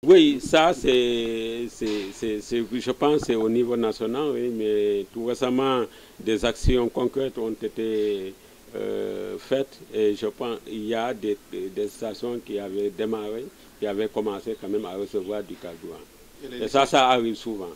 Oui, ça, je pense, c'est au niveau national, oui, mais tout récemment, des actions concrètes ont été faites et je pense qu'il y a des stations qui avaient démarré, qui avaient commencé quand même à recevoir du carburant. Et ça arrive souvent.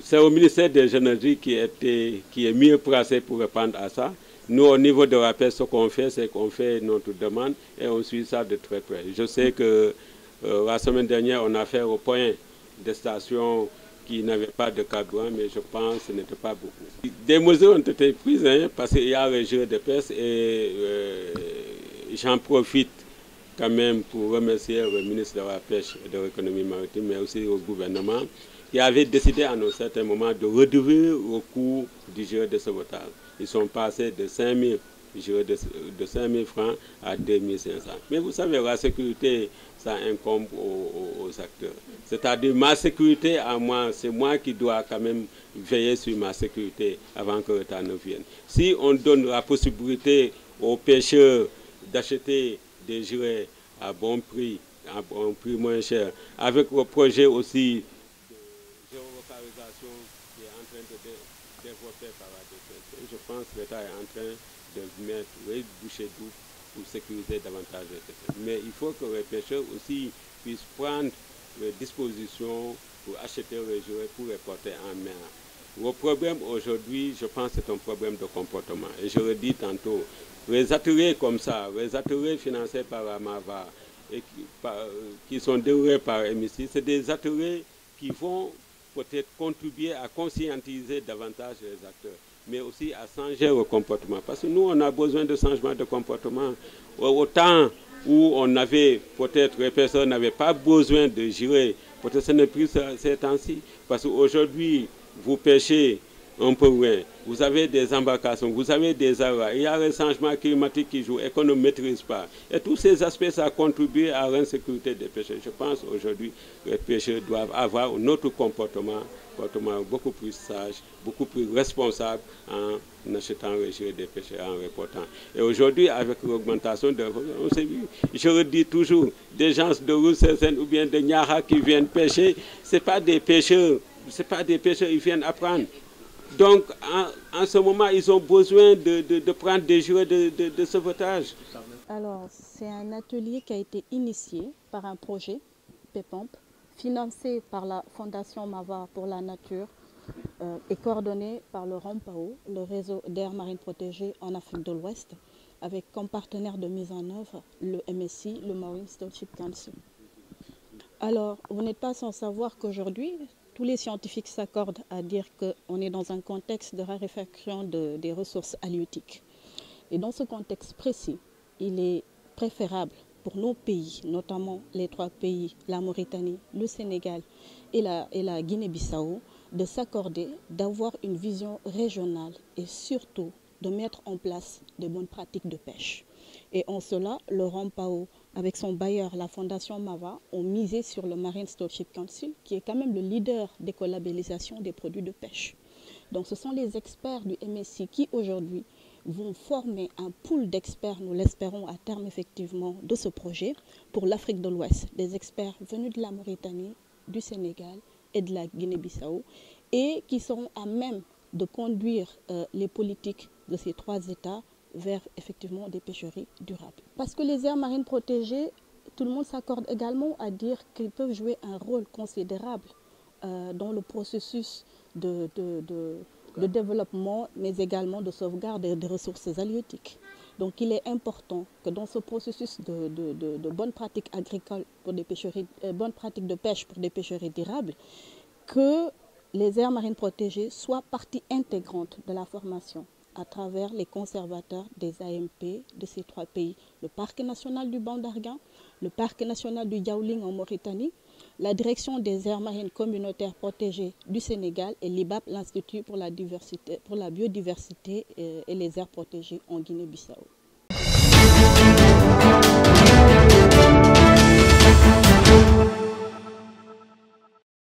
C'est au ministère des Énergies qui est mieux placé pour répondre à ça. Nous, au niveau de la paix, ce qu'on fait, c'est qu'on fait notre demande et on suit ça de très près. Je sais que la semaine dernière, on a fait au point des stations qui n'avaient pas de carburant, mais je pense que ce n'était pas beaucoup. Des mesures ont été prises parce qu'il y a le jeu de pêche et j'en profite quand même pour remercier le ministre de la Pêche et de l'économie maritime, mais aussi au gouvernement, qui avait décidé à un certain moment de réduire le coût du gilet de sauvetage. Ils sont passés de 5 000 de 5 000 francs à 2 500. Mais vous savez, la sécurité, ça incombe aux acteurs. C'est-à-dire ma sécurité à moi, c'est moi qui dois quand même veiller sur ma sécurité avant que l'État ne vienne. Si on donne la possibilité aux pêcheurs d'acheter des gilets à bon prix moins cher, avec le projet aussi de géolocalisation qui est en train de développer par la DPC, je pense que l'État est en train de mettre les bouchées doubles pour sécuriser davantage les pêcheurs. Mais il faut que les pêcheurs aussi puissent prendre les dispositions pour acheter les gilets pour les porter en mer. Le problème aujourd'hui, je pense que c'est un problème de comportement. Et je le dis tantôt, les ateliers comme ça, les ateliers financés par la MAVA et qui sont déroulés par MIC, c'est des ateliers qui vont peut-être contribuer à conscientiser davantage les acteurs, mais aussi à changer le comportement. Parce que nous, on a besoin de changement de comportement. Au temps où on avait, peut-être les personnes n'avaient pas besoin de gilet, peut-être ce n'est plus ces temps-ci. Parce qu'aujourd'hui, vous pêchez un peu loin, vous avez des embarcations, vous avez des arrêts, il y a le changement climatique qui joue et qu'on ne maîtrise pas. Et tous ces aspects, ça contribue à l'insécurité des pêcheurs. Je pense aujourd'hui que les pêcheurs doivent avoir un autre comportement beaucoup plus sage, beaucoup plus responsable en achetant les gilets des pêcheurs, en reportant. Et aujourd'hui, avec l'augmentation de... On s'est vu, je le dis toujours, des gens de Roussel ou bien de Niara qui viennent pêcher, ce pas des pêcheurs, ils viennent apprendre. Donc, en ce moment, ils ont besoin de prendre des gilets de sauvetage. Alors, c'est un atelier qui a été initié par un projet, PEPAMP, financé par la Fondation MAVA pour la nature et coordonné par le RAMPAO, le réseau d'aires marines protégées en Afrique de l'Ouest, avec comme partenaire de mise en œuvre le MSI, le Marine Stewardship Council. Alors, vous n'êtes pas sans savoir qu'aujourd'hui, tous les scientifiques s'accordent à dire qu'on est dans un contexte de raréfaction des ressources halieutiques. Et dans ce contexte précis, il est préférable pour nos pays, notamment les 3 pays, la Mauritanie, le Sénégal et la Guinée-Bissau, de s'accorder, d'avoir une vision régionale et surtout de mettre en place de bonnes pratiques de pêche. Et en cela, le RAMPAO, avec son bailleur, la Fondation MAVA, ont misé sur le Marine Stewardship Council, qui est quand même le leader des collabellisations des produits de pêche. Donc ce sont les experts du MSI qui aujourd'hui vont former un pool d'experts, nous l'espérons à terme effectivement, de ce projet pour l'Afrique de l'Ouest, des experts venus de la Mauritanie, du Sénégal et de la Guinée-Bissau, et qui seront à même de conduire les politiques de ces 3 États vers effectivement des pêcheries durables. Parce que les aires marines protégées, tout le monde s'accorde également à dire qu'ils peuvent jouer un rôle considérable dans le processus de développement, mais également de sauvegarde des ressources halieutiques. Donc il est important que dans ce processus de bonnes pratiques agricoles pour des pêcheries, bonnes pratiques de pêche pour des pêcheries durables, que les aires marines protégées soient partie intégrante de la formation à travers les conservateurs des AMP de ces 3 pays. Le Parc national du Ban d'Arguin, le Parc national du Yaouling en Mauritanie, la direction des aires marines communautaires protégées du Sénégal et l'IBAP, l'Institut pour la biodiversité et les aires protégées en Guinée-Bissau.